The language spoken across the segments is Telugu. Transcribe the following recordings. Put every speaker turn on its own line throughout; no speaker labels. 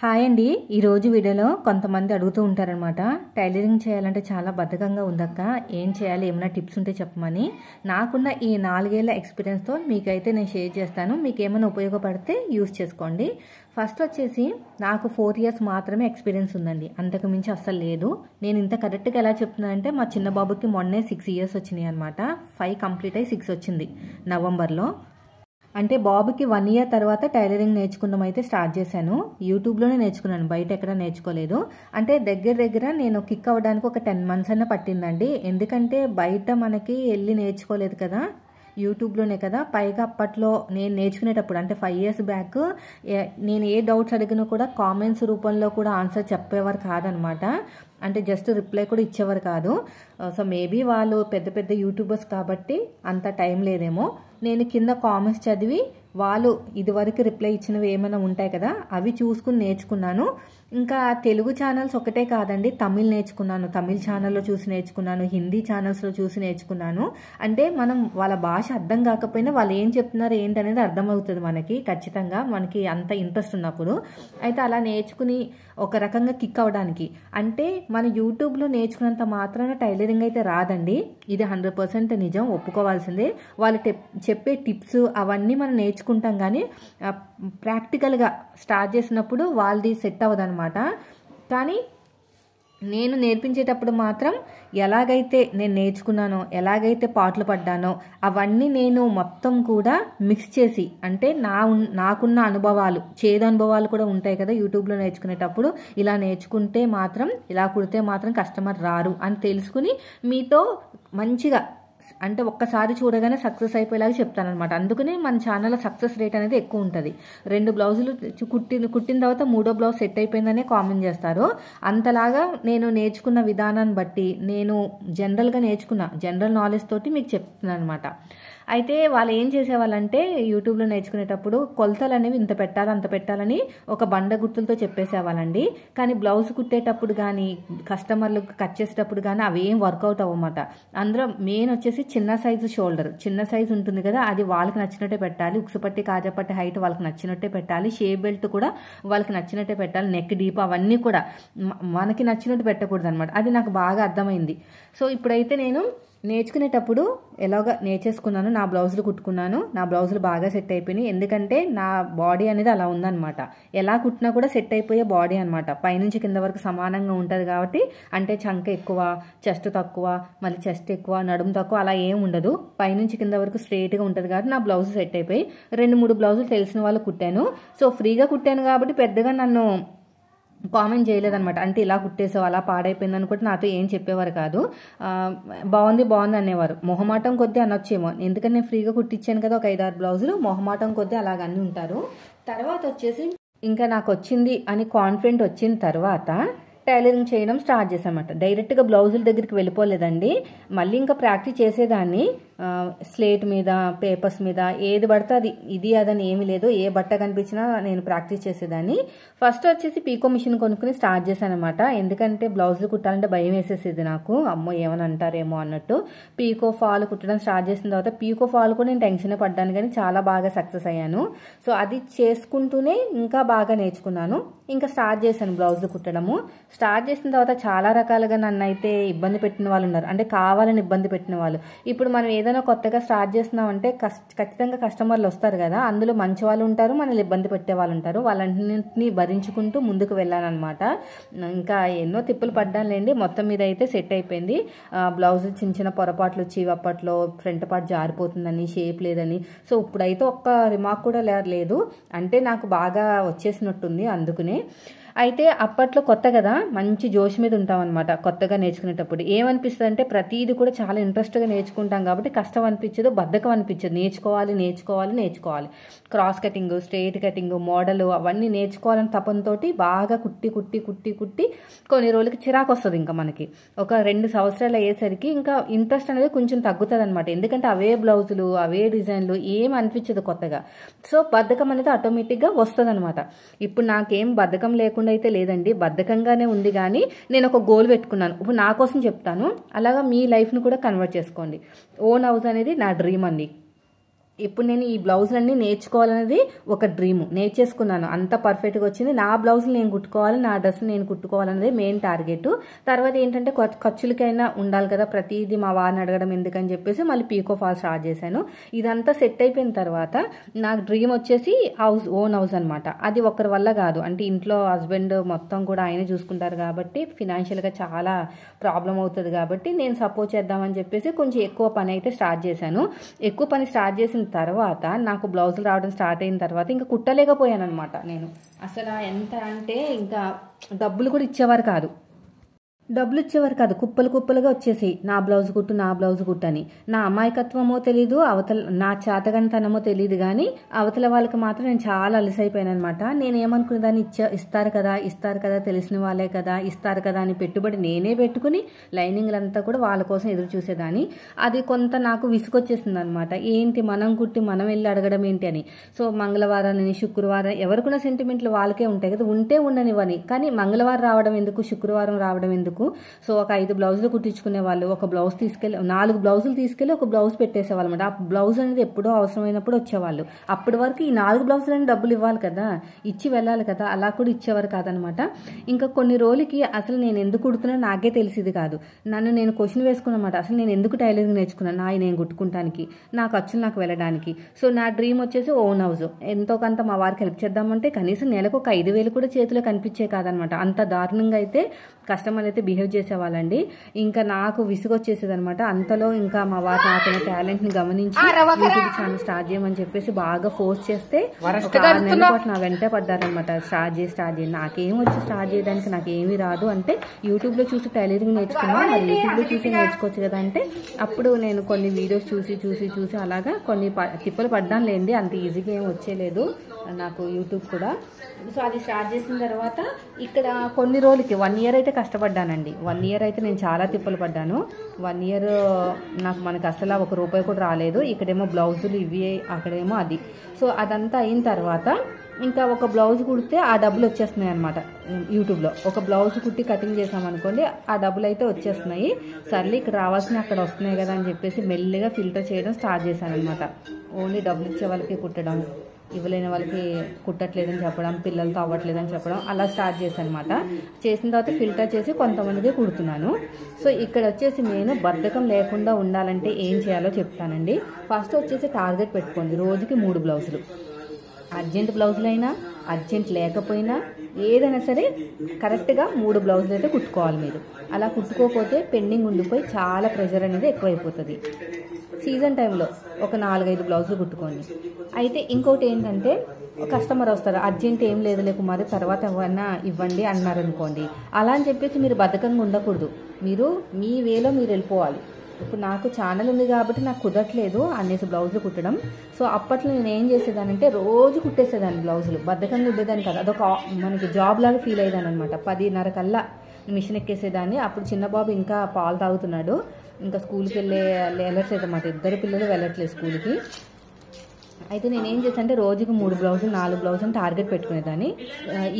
హాయ్ అండి. ఈరోజు వీడియోలో కొంతమంది అడుగుతూ ఉంటారనమాట, టైలరింగ్ చేయాలంటే చాలా బద్ధకంగా ఉందక్క, ఏం చేయాలి, ఏమైనా టిప్స్ ఉంటే చెప్పమని. నాకున్న ఈ 4 ఏళ్ల ఎక్స్పీరియన్స్తో మీకైతే నేను షేర్ చేస్తాను. మీకు ఏమైనా ఉపయోగపడితే యూజ్ చేసుకోండి. ఫస్ట్ వచ్చేసి నాకు 4 ఇయర్స్ మాత్రమే ఎక్స్పీరియన్స్ ఉందండి, అంతకు మించి అస్సలు లేదు. నేను ఇంత కరెక్ట్గా ఎలా చెప్తున్నానంటే మా చిన్న బాబుకి మొన్నే 6 ఇయర్స్ వచ్చినాయి అనమాట. 5 కంప్లీట్ అయ్యి 6 వచ్చింది నవంబర్లో. అంటే బాబుకి 1 ఇయర్ తర్వాత టైలరింగ్ నేర్చుకుందాం అయితే స్టార్ట్ చేశాను. యూట్యూబ్లోనే నేర్చుకున్నాను, బయట ఎక్కడ నేర్చుకోలేదు. అంటే దగ్గర నేను కిక్ అవ్వడానికి ఒక 10 మంత్స్ అన్న పట్టిందండి. ఎందుకంటే బయట మనకి వెళ్ళి నేర్చుకోలేదు కదా, యూట్యూబ్లోనే కదా. పైగా అప్పట్లో నేను నేర్చుకునేటప్పుడు అంటే 5 ఇయర్స్ బ్యాక్ నేను ఏ డౌట్స్ అడిగినా కూడా కామెంట్స్ రూపంలో కూడా ఆన్సర్ చెప్పేవారు కాదనమాట. అంటే జస్ట్ రిప్లై కూడా ఇచ్చేవారు కాదు. సో మేబీ వాళ్ళు పెద్ద పెద్ద యూట్యూబర్స్ కాబట్టి అంత టైం లేదేమో. నేను కింద కామెంట్స్ చదివి వాళ్ళు ఇదివరకు రిప్లై ఇచ్చినవి ఏమైనా ఉంటాయి కదా, అవి చూసుకుని నేర్చుకున్నాను. ఇంకా తెలుగు ఛానల్స్ ఒకటే కాదండి, తమిళ్ నేర్చుకున్నాను, తమిళ్ ఛానల్లో చూసి నేర్చుకున్నాను, హిందీ ఛానల్స్లో చూసి నేర్చుకున్నాను. అంటే మనం వాళ్ళ భాష అర్థం కాకపోయినా వాళ్ళు ఏం చెప్తున్నారు ఏంటనేది అర్థమవుతుంది మనకి, ఖచ్చితంగా మనకి అంత ఇంట్రెస్ట్ ఉన్నప్పుడు. అయితే అలా నేర్చుకుని ఒక రకంగా కిక్ అవ్వడానికి, అంటే మన యూట్యూబ్లో నేర్చుకున్నంత మాత్రాన టైలరింగ్ అయితే రాదండి. ఇది 100% నిజం, ఒప్పుకోవాల్సిందే. వాళ్ళు చెప్పే టిప్స్ అవన్నీ మనం నేర్చుకుంటాం, కానీ ప్రాక్టికల్గా స్టార్ట్ చేసినప్పుడు వాళ్ళది సెట్ అవ్వదన్నమాట. కానీ నేను నేర్పించేటప్పుడు మాత్రం ఎలాగైతే నేను నేర్చుకున్నానో, ఎలాగైతే పాటలు పడ్డానో అవన్నీ నేను మొత్తం కూడా మిక్స్ చేసి, అంటే నాకున్న అనుభవాలు, చేదు అనుభవాలు కూడా ఉంటాయి కదా యూట్యూబ్లో నేర్చుకునేటప్పుడు, ఇలా నేర్చుకుంటే మాత్రం, ఇలా కుడితే మాత్రం కస్టమర్ రారు అని తెలుసుకుని మీతో మంచిగా, అంటే ఒక్కసారి చూడగానే సక్సెస్ అయిపోయేలాగా చెప్తానమాట. అందుకనే మన ఛానల్లో సక్సెస్ రేట్ అనేది ఎక్కువ ఉంటుంది. 2 బ్లౌజులు కుట్టిన తర్వాత 3వ బ్లౌజ్ సెట్ అయిపోయిందనే కామెంట్ చేస్తారు. అంతలాగా నేను నేర్చుకున్న విధానాన్ని బట్టి, నేను జనరల్గా నేర్చుకున్న జనరల్ నాలెడ్జ్ తోటి మీకు చెప్తున్నాను అనమాట. అయితే వాళ్ళు ఏం చేసేవాళ్ళంటే యూట్యూబ్లో నేర్చుకునేటప్పుడు కొలతలు అనేవి ఇంత పెట్టాలి అంత పెట్టాలని ఒక బండ గుర్తులతో చెప్పేసేవాళ్ళండి. కానీ బ్లౌజ్ కుట్టేటప్పుడు కానీ, కస్టమర్లకు కట్ చేసేటప్పుడు కానీ అవి ఏం వర్కౌట్ అవ్వమాట. అందులో మెయిన్ వచ్చేసి చిన్న సైజు షోల్డర్, చిన్న సైజు ఉంటుంది కదా, అది వాళ్ళకి నచ్చినట్టే పెట్టాలి. ఉక్సుపట్టి కాజాపట్టి హైట్ వాళ్ళకి నచ్చినట్టే పెట్టాలి. షేప్ బెల్ట్ కూడా వాళ్ళకి నచ్చినట్టే పెట్టాలి. నెక్ డీప్ అవన్నీ కూడా మనకి నచ్చినట్టు పెట్టకూడదు అనమాట. అది నాకు బాగా అర్థమైంది. సో ఇప్పుడైతే నేను నేర్చుకునేటప్పుడు ఎలాగ నేర్చేసుకున్నాను, నా బ్లౌజులు కుట్టుకున్నాను, నా బ్లౌజులు బాగా సెట్ అయిపోయినాయి. ఎందుకంటే నా బాడీ అనేది అలా ఉందన్నమాట, ఎలా కుట్టినా కూడా సెట్ అయిపోయే బాడీ అనమాట. పైనుంచి కింద వరకు సమానంగా ఉంటుంది కాబట్టి, అంటే చంక ఎక్కువ, చెస్ట్ తక్కువ, మళ్ళీ చెస్ట్ ఎక్కువ, నడుము తక్కువ అలా ఏం ఉండదు. పైనుంచి కింద వరకు స్ట్రైట్గా ఉంటుంది కాబట్టి నా బ్లౌజ్ సెట్ అయిపోయి 2-3 బ్లౌజులు తెలిసిన వాళ్ళు కుట్టాను. సో ఫ్రీగా కుట్టాను కాబట్టి పెద్దగా నన్ను కామెంట్ చేయలేదన్నమాట. అంటే ఇలా కుట్టేసావు, అలా పాడైపోయింది అనుకుంటే నాతో ఏం చెప్పేవారు కాదు. బాగుంది అనేవారు. మొహమాటం కొద్దీ అనొచ్చేమో, ఎందుకంటే నేను ఫ్రీగా కుట్టించాను కదా ఒక 5-6 బ్లౌజులు, మొహమాటం కొద్దీ అలాగన్నీ ఉంటారు. తర్వాత వచ్చేసి ఇంకా నాకు వచ్చింది అని కాన్ఫిడెంట్ వచ్చిన తర్వాత టైలరింగ్ చేయడం స్టార్ట్ చేశామన్నమాట. డైరెక్ట్గా బ్లౌజుల దగ్గరికి వెళ్ళిపోలేదండి. మళ్ళీ ఇంకా ప్రాక్టీస్ చేసేదాన్ని. స్లేట్ మీద, పేపర్స్ మీద, ఏది పడితే అది, ఇది అదని ఏమీ లేదు, ఏ బట్ట కనిపించినా నేను ప్రాక్టీస్ చేసేదాన్ని. ఫస్ట్ వచ్చేసి పీకో మిషన్ కొనుక్కుని స్టార్ట్ చేశాను అనమాట. ఎందుకంటే బ్లౌజులు కుట్టాలంటే భయం వేసేసేది నాకు, అమ్మో ఏమని అంటారేమో అన్నట్టు. పీకో ఫాల్ కుట్టడం స్టార్ట్ చేసిన తర్వాత పీకో ఫాల్ కూడా నేను టెన్షన్ పడ్డాను, కానీ చాలా బాగా సక్సెస్ అయ్యాను. సో అది చేసుకుంటూనే ఇంకా బాగా నేర్చుకున్నాను. ఇంకా స్టార్ట్ చేశాను బ్లౌజులు కుట్టడము. స్టార్ట్ చేసిన తర్వాత చాలా రకాలుగా నన్ను అయితే ఇబ్బంది పెట్టిన వాళ్ళు ఉన్నారు, అంటే కావాలని ఇబ్బంది పెట్టిన వాళ్ళు. ఇప్పుడు మనం ఏదైనా కొత్తగా స్టార్ట్ చేస్తున్నామంటే ఖచ్చితంగా కస్టమర్లు వస్తారు కదా, అందులో మంచి వాళ్ళు ఉంటారు, మనల్ని ఇబ్బంది పెట్టే వాళ్ళు ఉంటారు. వాళ్ళన్నింటినీ భరించుకుంటూ ముందుకు వెళ్ళానమాట. ఇంకా ఎన్నో తిప్పులు పడ్డానులేండి, మొత్తం మీద అయితే సెట్ అయిపోయింది. బ్లౌజ్ చిన్న పొరపాట్లు వచ్చి అప్పట్లో ఫ్రంట్ పార్ట్ జారిపోతుందని, షేప్ లేదని. సో ఇప్పుడైతే ఒక్క రిమార్క్ కూడా లేదు, అంటే నాకు బాగా వచ్చేసినట్టుంది అందుకునే. అయితే అప్పట్లో కొత్త కదా, మంచి జోష్ మీద ఉంటాం అనమాట. కొత్తగా నేర్చుకునేటప్పుడు ఏమనిపిస్తుంది అంటే ప్రతిదీ కూడా చాలా ఇంట్రెస్ట్గా నేర్చుకుంటాం కాబట్టి కష్టం అనిపించదు, బద్ధకం అనిపించదు. నేర్చుకోవాలి. Cross cutting, straight cutting, model అవన్నీ నేర్చుకోవాలని తపంతోటి బాగా కుట్టి కొన్ని రోజులకి చిరాకు వస్తుంది. ఇంకా మనకి ఒక 2 సంవత్సరాలు అయ్యేసరికి ఇంకా ఇంట్రెస్ట్ అనేది కొంచెం తగ్గుతుంది అనమాట. ఎందుకంటే అవే బ్లౌజులు, అవే డిజైన్లు ఏం అనిపించదు కొత్తగా. సో బద్ధకం అనేది ఆటోమేటిక్గా వస్తుంది అనమాట. ఇప్పుడు నాకేం బద్ధకం లేకుండా అయితే లేదండి, బద్ధకంగానే ఉంది. కానీ నేను ఒక గోల్ పెట్టుకున్నాను, ఇప్పుడు నా కోసం చెప్తాను, అలాగా మీ లైఫ్ను కూడా కన్వర్ట్ చేసుకోండి. ఓన్ హౌస్ అనేది నా డ్రీమ్ అండి. ఇప్పుడు నేను ఈ బ్లౌజులన్నీ నేర్చుకోవాలనేది ఒక డ్రీమ్. నేర్చేసుకున్నాను, అంత పర్ఫెక్ట్గా వచ్చింది. నా బ్లౌజులు నేను కుట్టుకోవాలి, నా డ్రెస్ నేను కుట్టుకోవాలనేది మెయిన్ టార్గెట్. తర్వాత ఏంటంటే ఖర్చులకైనా ఉండాలి కదా, ప్రతిదీ మా వారిని అడగడం ఎందుకని చెప్పేసి మళ్ళీ పీకో ఫాల్ స్టార్ట్ చేశాను. ఇదంతా సెట్ అయిపోయిన తర్వాత నాకు డ్రీమ్ వచ్చేసి ఓన్ హౌస్ అనమాట. అది ఒకరి వల్ల కాదు, అంటే ఇంట్లో హస్బెండ్ మొత్తం కూడా ఆయనే చూసుకుంటారు కాబట్టి ఫినాన్షియల్గా చాలా ప్రాబ్లం అవుతుంది కాబట్టి నేను సపోర్ట్ చేద్దామని చెప్పేసి కొంచెం ఎక్కువ పని అయితే స్టార్ట్ చేశాను. ఎక్కువ పని స్టార్ట్ చేసిన తర్వాత నాకు బ్లౌజులు రావడం స్టార్ట్ అయిన తర్వాత ఇంకా కుట్టలేకపోయాను అనమాట. నేను అసలు ఎంత అంటే ఇంకా డబ్బులు కూడా ఇచ్చేవారు కాదు, కుప్పలు కుప్పలుగా వచ్చేసి నా బ్లౌజ్ కుట్టు, నా బ్లౌజ్ కుట్టు అని. నా అమాయకత్వమో తెలీదు, నా చేతగనితనమో తెలియదు, కానీ అవతల వాళ్ళకి మాత్రం నేను చాలా అలసైపోయాను అనమాట. నేను ఏమనుకునేదాన్ని, ఇస్తారు కదా తెలిసిన వాళ్ళే కదా, ఇస్తారు కదా అని పెట్టుబడి నేనే పెట్టుకుని లైనింగ్లంతా కూడా వాళ్ళ కోసం ఎదురు చూసేదాన్ని. అది కొంత నాకు విసుకొచ్చేసింది అనమాట. ఏంటి మనం కుట్టి మనం వెళ్ళి అడగడం ఏంటి అని. సో మంగళవారాన్ని, శుక్రవారం ఎవరికున్న సెంటిమెంట్లు వాళ్ళకే ఉంటాయి కదా, ఉంటే ఉండనివ్వని, కానీ మంగళవారం రావడం ఎందుకు, శుక్రవారం రావడం ఎందుకు. సో ఒక 5 బ్లౌజులు కుట్టించుకునే వాళ్ళు, ఒక బ్లౌజ్ తీసుకెళ్ళి 4 బ్లౌజులు తీసుకెళ్ళి ఒక బ్లౌజ్ పెట్టేసేవాళ్ళు అనమాట. ఆ బ్లౌజ్ అనేది ఎప్పుడో అవసరమైనప్పుడు వచ్చేవాళ్ళు. అప్పటి వరకు ఈ 4 బ్లౌజులని డబ్బులు ఇవ్వాలి కదా, ఇచ్చి వెళ్ళాలి కదా, అలా కూడా ఇచ్చేవారు కాదనమాట. ఇంకా కొన్ని రోజులకి అసలు నేను ఎందుకు కుడుతున్నా నాకే తెలిసేది కాదు. నేను క్వశ్చన్ వేసుకున్నమాట, అసలు నేను ఎందుకు టైలరింగ్ నేర్చుకున్నాను, నేను కుట్టుకుంటానికి, నా ఖర్చులు నాకు వెళ్ళడానికి. సో నా డ్రీమ్ వచ్చేసి ఓన్ హౌస్. ఎంతో కొంత మా వారికి హెల్ప్ చేద్దామంటే కనీసం నెలకు ఒక 5,000 కూడా చేతిలో కనిపించే కాదనమాట. అంత దారుణంగా అయితే కస్టమర్లు అయితే బిహేవ్ చేసేవాళ్ళండి. ఇంకా నాకు విసుగొచ్చేసేది అనమాట. అంతలో ఇంకా మా వారు నాకున్న టాలెంట్ ని గమనించి యూట్యూబ్ ఛానల్ స్టార్ట్ చేయమని చెప్పేసి బాగా ఫోర్స్ చేస్తే ఒక 6 నెలల పాటు నా వెంటే పడ్డారనమాట. స్టార్ట్ చేయి, నాకేం వచ్చి స్టార్ట్ చేయడానికి, నాకేమీ రాదు అంటే యూట్యూబ్ లో చూసి టైలరింగ్ నేర్చుకున్నా, మరి యూట్యూబ్ లో చూసి నేర్చుకోవచ్చు కదా అంటే అప్పుడు నేను కొన్ని వీడియోస్ చూసి అలాగా కొన్ని తిప్పలు పడ్డాను లేండి. అంత ఈజీగా ఏం వచ్చేలేదు నాకు యూట్యూబ్ కూడా. సో అది స్టార్ట్ చేసిన తర్వాత ఇక్కడ కొన్ని రోజులకి 1 ఇయర్ అయితే కష్టపడ్డానండి. 1 ఇయర్ అయితే నేను చాలా తిప్పలు పడ్డాను. 1 ఇయర్ మనకు అసలు 1 రూపాయి కూడా రాలేదు. ఇక్కడేమో బ్లౌజులు ఇవి, అక్కడేమో అది. సో అదంతా అయిన తర్వాత ఇంకా ఒక బ్లౌజ్ కుడితే ఆ డబ్బులు వచ్చేస్తున్నాయి అనమాట. యూట్యూబ్లో ఒక బ్లౌజ్ కుట్టి కటింగ్ చేసామనుకోండి, ఆ డబ్బులు అయితే వచ్చేస్తున్నాయి. సర్లే ఇక్కడ రావాల్సిన అక్కడ వస్తున్నాయి కదా అని చెప్పేసి మెల్లిగా ఫిల్టర్ చేయడం స్టార్ట్ చేశాను అనమాట. ఓన్లీ డబ్బులు ఇచ్చే వాళ్ళకి కుట్టడం, ఇవ్వలేని వాళ్ళకి కుట్టట్లేదని చెప్పడం, పిల్లలతో అవ్వట్లేదని చెప్పడం, అలా స్టార్ట్ చేశాను అనమాట. చేసిన తర్వాత ఫిల్టర్ చేసి కొంతమందికి కుడుతున్నాను. సో ఇక్కడ వచ్చేసి నేను బద్ధకం లేకుండా ఉండాలంటే ఏం చేయాలో చెప్తానండి. ఫస్ట్ వచ్చేసి టార్గెట్ పెట్టుకోండి, రోజుకి 3 బ్లౌజులు. అర్జెంట్ బ్లౌజులైనా, అర్జెంట్ లేకపోయినా ఏదైనా సరే కరెక్ట్గా 3 బ్లౌజులు అయితే కుట్టుకోవాలి మీరు. అలా కుట్టుకోకపోతే పెండింగ్ ఉండిపోయి చాలా ప్రెషర్ అనేది ఎక్కువైపోతుంది. సీజన్ టైంలో ఒక 4-5 బ్లౌజులు కుట్టుకోండి. అయితే ఇంకోటి ఏంటంటే కస్టమర్ వస్తారు, అర్జెంట్ ఏం లేదు కుమారి తర్వాత ఏమన్నా ఇవ్వండి అన్నారనుకోండి. అలా అని చెప్పేసి మీరు బద్ధకంగా ఉండకూడదు. మీరు మీ వేలో మీరు వెళ్ళిపోవాలి. ఇప్పుడు నాకు ఛానల్ ఉంది కాబట్టి నాకు కుదరట్లేదు అనేసి బ్లౌజులు కుట్టడం. సో అప్పట్లో నేను ఏం చేసేదానంటే రోజు కుట్టేసేదాన్ని బ్లౌజులు, బద్ధకంగా ఉండేదాన్ని కాదు. అదొక మనకి జాబ్ లాగా ఫీల్ అయ్యేదాన్ని అనమాట. 10:30 కల్లా మిషన్ ఎక్కేసేదాన్ని. అప్పుడు చిన్న బాబు ఇంకా పాలు తాగుతున్నాడు, ఇంకా స్కూల్కి వెళ్ళట్లేదు అన్నమాట. 2 పిల్లలు వెళ్ళట్లేదు స్కూల్కి. అయితే నేనేం చేశాను అంటే రోజుకి 3 బ్లౌజులు 4 బ్లౌజులు టార్గెట్ పెట్టుకునేదాన్ని.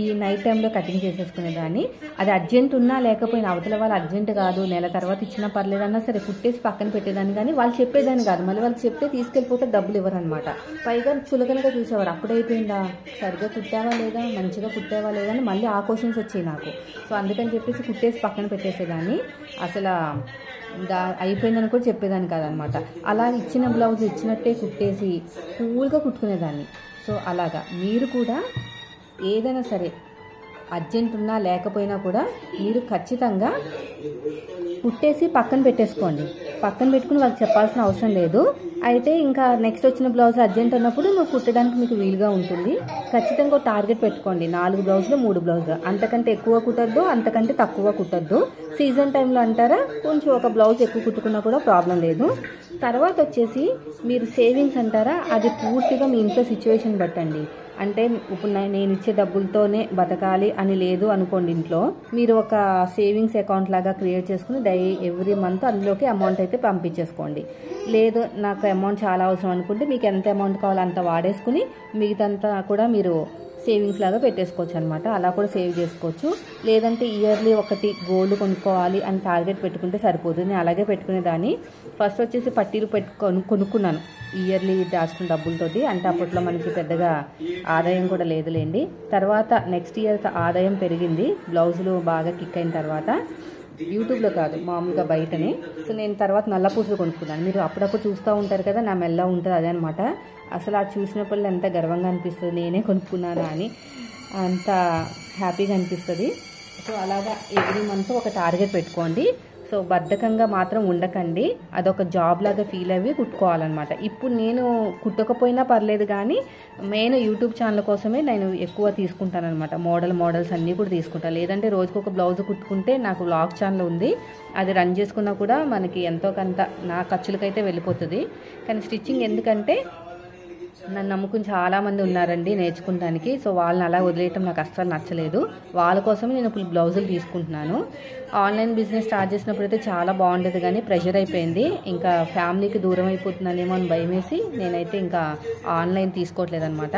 ఈ నైట్ టైంలో కటింగ్ చేసేసుకునేదాన్ని. అది అర్జెంట్ ఉన్నా లేకపోయినా, అవతల వాళ్ళు అర్జెంట్ కాదు నెల తర్వాత ఇచ్చినా పర్లేదన్నా సరే కుట్టేసి పక్కన పెట్టేదాన్ని. కానీ వాళ్ళు చెప్పేదాన్ని కాదు, మళ్ళీ వాళ్ళు చెప్తే తీసుకెళ్ళిపోతే డబ్బులు ఇవ్వరనమాట. పైగా చులకనగా చూసేవారు, అప్పుడైపోయిందా, సరిగ్గా కుట్టావా లేదా, మంచిగా కుట్టావా లేదా అని మళ్ళీ ఆ క్వశ్చన్స్ వచ్చాయి నాకు. సో అందుకని చెప్పేసి కుట్టేసి పక్కన పెట్టేసేదాన్ని. అసలు అయిపోయిందని కూడా చెప్పేదాన్ని కాదనమాట. అలా ఇచ్చిన బ్లౌజ్ ఇచ్చినట్టే కుట్టేసి కూల్గా కుట్టుకునేదాన్ని. సో అలాగా మీరు కూడా ఏదైనా సరే అర్జెంట్ ఉన్నా లేకపోయినా కూడా మీరు ఖచ్చితంగా కుట్టేసి పక్కన పెట్టేసుకోండి. పక్కన పెట్టుకుని వాళ్ళకి చెప్పాల్సిన అవసరం లేదు. అయితే ఇంకా నెక్స్ట్ వచ్చిన బ్లౌజ్ అర్జెంట్ ఉన్నప్పుడు నువ్వు కుట్టడానికి మీకు వీలుగా ఉంటుంది. ఖచ్చితంగా టార్గెట్ పెట్టుకోండి, 4 బ్లౌజులు 3 బ్లౌజులు, అంతకంటే ఎక్కువ కుట్టద్దు, అంతకంటే తక్కువ కుట్టద్దు. సీజన్ టైంలో అంటారా కొంచెం ఒక బ్లౌజ్ ఎక్కువ కుట్టుకున్నా కూడా ప్రాబ్లం లేదు. తర్వాత వచ్చేసి మీరు సేవింగ్స్ అంటారా, అది పూర్తిగా మీ ఇంట్లో సిచ్యువేషన్ బట్టండి. అంటే ఇప్పుడు నేను ఇచ్చే డబ్బులతోనే బతకాలి అని లేదు అనుకోండి. ఇంట్లో మీరు ఒక సేవింగ్స్ అకౌంట్ లాగా క్రియేట్ చేసుకుని ఎవ్రీ మంత్ అందులోకి అమౌంట్ అయితే పంపించేసుకోండి. లేదు నాకు అమౌంట్ చాలా అవసరం అనుకుంటే మీకు ఎంత అమౌంట్ కావాలో అంత వాడేసుకుని మిగతాంతా కూడా మీరు సేవింగ్స్ లాగా పెట్టేసుకోవచ్చు అనమాట. అలా కూడా సేవ్ చేసుకోవచ్చు. లేదంటే ఇయర్లీ ఒకటి గోల్డ్ కొనుక్కోవాలి అని టార్గెట్ పెట్టుకుంటే సరిపోతుంది. నేను అలాగే పెట్టుకునేదాన్ని. ఫస్ట్ వచ్చేసి పట్టీలు కొనుక్కున్నాను ఇయర్లీ దాచుకున్న డబ్బులతోటి. అంటే అప్పట్లో మనకి పెద్దగా ఆదాయం కూడా లేదులేండి. తర్వాత నెక్స్ట్ ఇయర్ ఆదాయం పెరిగింది, బ్లౌజులు బాగా కిక్ అయిన తర్వాత. యూట్యూబ్లో కాదు, మామూలుగా బయటనే. సో నేను తర్వాత నల్ల పూసలు కొనుక్కున్నాను. మీరు అప్పుడప్పుడు చూస్తూ ఉంటారు కదా, నా మెల్ల ఉంటుంది అదే అనమాట. అసలు అది చూసినప్పుడు ఎంత గర్వంగా అనిపిస్తుంది, నేనే కొనుక్కున్నానా అని అంత హ్యాపీగా అనిపిస్తుంది. సో అలాగా ఎవ్రీ మంత్ ఒక టార్గెట్ పెట్టుకోండి. సో బద్ధకంగా మాత్రం ఉండకండి, అదొక జాబ్ లాగా ఫీల్ అయ్యి కుట్టుకోవాలన్నమాట. ఇప్పుడు నేను కుట్టకపోయినా పర్లేదు, కానీ మెయిన్ యూట్యూబ్ ఛానల్ కోసమే నేను ఎక్కువ తీసుకుంటాను అనమాట. మోడల్స్ అన్నీ కూడా తీసుకుంటాను. లేదంటే రోజుకు ఒక బ్లౌజ్ కుట్టుకుంటే, నాకు వ్లాగ్ ఛానల్ ఉంది, అది రన్ చేసుకున్నా కూడా మనకి ఎంతో కొంత నా ఖర్చులకైతే వెళ్ళిపోతుంది. కానీ స్టిచ్చింగ్ ఎందుకంటే నన్ను నమ్ముకుని చాలామంది ఉన్నారండి నేర్చుకుంటానికి. సో వాళ్ళని అలా వదిలేయటం నాకు అస్సలు నచ్చలేదు. వాళ్ళ కోసమే నేను ఇప్పుడు బ్లౌజులు తీసుకుంటున్నాను. ఆన్లైన్ బిజినెస్ స్టార్ట్ చేసినప్పుడు అయితే చాలా బాగుండేది, కానీ ప్రెషర్ అయిపోయింది. ఇంకా ఫ్యామిలీకి దూరం అయిపోతున్నానేమో అని భయమేసి నేనైతే ఇంకా ఆన్లైన్ తీసుకోవట్లేదు అనమాట.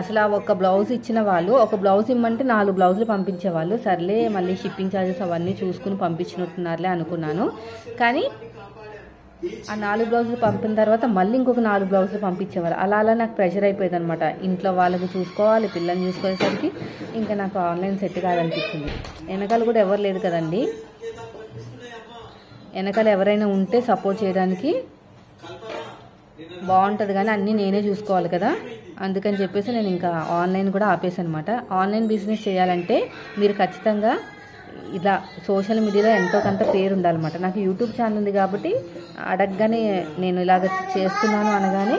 అసలు ఒక బ్లౌజ్ ఇచ్చిన వాళ్ళు, ఒక బ్లౌజ్ ఇమ్మంటే 4 బ్లౌజులు పంపించేవాళ్ళు. సర్లే మళ్ళీ షిప్పింగ్ ఛార్జెస్ అవన్నీ చూసుకుని పంపించినట్టున్నారులే అనుకున్నాను. కానీ ఆ 4 బ్లౌజులు పంపిన తర్వాత మళ్ళీ ఇంకొక 4 బ్లౌజులు పంపించేవారు. అలా నాకు ప్రెషర్ అయిపోయేది అనమాట. ఇంట్లో వాళ్ళకి చూసుకోవాలి, పిల్లల్ని చూసుకునేసరికి ఇంకా నాకు ఆన్లైన్ సెట్ కాదనిపించింది. వెనకాల కూడా ఎవరు లేదు కదండి, వెనకాల ఎవరైనా ఉంటే సపోర్ట్ చేయడానికి బాగుంటుంది, కానీ అన్నీ నేనే చూసుకోవాలి కదా. అందుకని చెప్పేసి నేను ఇంకా ఆన్లైన్ కూడా ఆపేసాను అనమాట. ఆన్లైన్ బిజినెస్ చేయాలంటే మీరు ఖచ్చితంగా ఇలా సోషల్ మీడియాలో ఎంతో కొంత పేరు ఉండాలన్నమాట. నాకు యూట్యూబ్ ఛానల్ ఉంది కాబట్టి అడగగానే నేను ఇలాగ చేస్తున్నాను అనగానే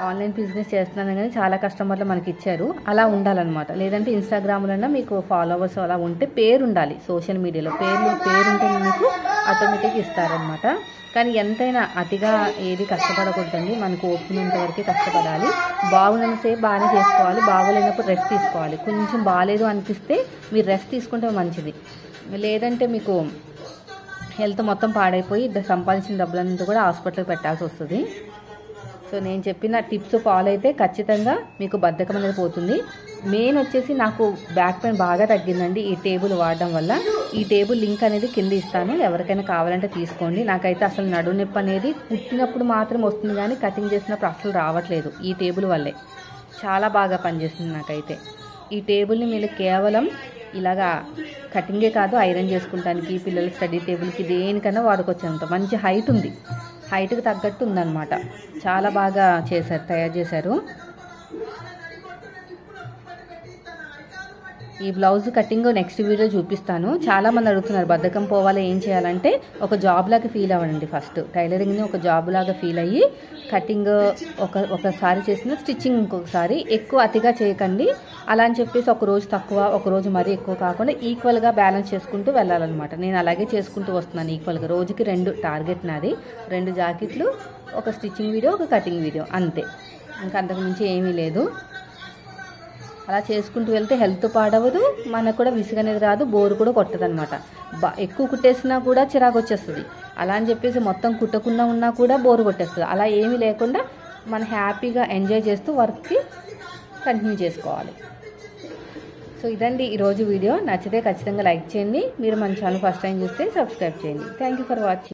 ఆన్లైన్ బిజినెస్ చేస్తున్నాను కానీ చాలా కస్టమర్లు మనకి ఇచ్చారు. అలా ఉండాలన్నమాట. లేదంటే ఇన్స్టాగ్రామ్లో మీకు ఫాలోవర్స్ అలా ఉంటే పేరు ఉండాలి. సోషల్ మీడియాలో పేరు ఉంటే మీకు ఆటోమేటిక్గా ఇస్తారనమాట. కానీ ఎంతైనా అతిగా ఏది కష్టపడకూడదండి. మనకు ఓపినంత వరకు కష్టపడాలి. బాగున్నంతసేపు బాగానే చేసుకోవాలి, బాగోలేనప్పుడు రెస్ట్ తీసుకోవాలి. కొంచెం బాగాలేదు అనిపిస్తే మీరు రెస్ట్ తీసుకుంటే మంచిది. లేదంటే మీకు హెల్త్ మొత్తం పాడైపోయి సంపాదించిన డబ్బులంతా కూడా హాస్పిటల్కి పెట్టాల్సి వస్తుంది. సో నేను చెప్పిన టిప్స్ ఫాలో అయితే ఖచ్చితంగా మీకు బద్ధకం అనేది పోతుంది. మెయిన్ వచ్చేసి నాకు బ్యాక్ పెయిన్ బాగా తగ్గిందండి ఈ టేబుల్ వాడడం వల్ల. ఈ టేబుల్ లింక్ అనేది కింద ఇస్తాను, ఎవరికైనా కావాలంటే తీసుకోండి. నాకైతే అసలు నడుము నొప్పి అనేది పుట్టినప్పుడు మాత్రం వస్తుంది, కానీ కటింగ్ చేసినప్పుడు అసలు రావట్లేదు. ఈ టేబుల్ వల్లే చాలా బాగా పనిచేస్తుంది నాకైతే. ఈ టేబుల్ని మీరు కేవలం ఇలాగా కటింగే కాదు, ఐరన్ చేసుకుంటానికి, పిల్లల స్టడీ టేబుల్కి, దేనికన్నా వాడుకోవచ్చు. మంచి హైట్ ఉంది, హైట్కి తగ్గట్టు ఉందన్నమాట. చాలా బాగా తయారు చేశారు. ఈ బ్లౌజ్ కటింగ్ నెక్స్ట్ వీడియో చూపిస్తాను. చాలా మంది అడుగుతున్నారు బద్ధకం పోవాలి ఏం చేయాలంటే, ఒక జాబ్ లాగా ఫీల్ అవ్వండి. ఫస్ట్ టైలరింగ్ని ఒక జాబ్ లాగా ఫీల్ అయ్యి కటింగ్ ఒకసారి చేసిన స్టిచ్చింగ్ ఇంకొకసారి. ఎక్కువ అతిగా చేయకండి. అలా అని చెప్పేసి ఒక రోజు తక్కువ, ఒక రోజు మరీ ఎక్కువ కాకుండా ఈక్వల్గా బ్యాలెన్స్ చేసుకుంటూ వెళ్ళాలన్నమాట. నేను అలాగే చేసుకుంటూ వస్తున్నాను ఈక్వల్గా. రోజుకి 2 టార్గెట్ నాది. 2 జాకెట్లు, ఒక స్టిచ్చింగ్ వీడియో, ఒక కటింగ్ వీడియో, అంతే. ఇంకా అంతకుమించి ఏమీ లేదు. అలా చేసుకుంటూ వెళ్తే హెల్త్ పాడవదు, మనకు కూడా విసుగనేది రాదు, బోరు కూడా కొట్టదు అనమాట. ఎక్కువ కుట్టేసినా కూడా చిరాకు వచ్చేస్తుంది. అలా అని చెప్పేసి మొత్తం కుట్టకుండా ఉన్నా కూడా బోరు కొట్టేస్తుంది. అలా ఏమీ లేకుండా మనం హ్యాపీగా ఎంజాయ్ చేస్తూ వర్క్కి కంటిన్యూ చేసుకోవాలి. సో ఇదండి ఈరోజు వీడియో. నచ్చితే ఖచ్చితంగా లైక్ చేయండి. మీరు మన ఛానల్ ఫస్ట్ టైం చూస్తే సబ్స్క్రైబ్ చేయండి. Thank you for watching.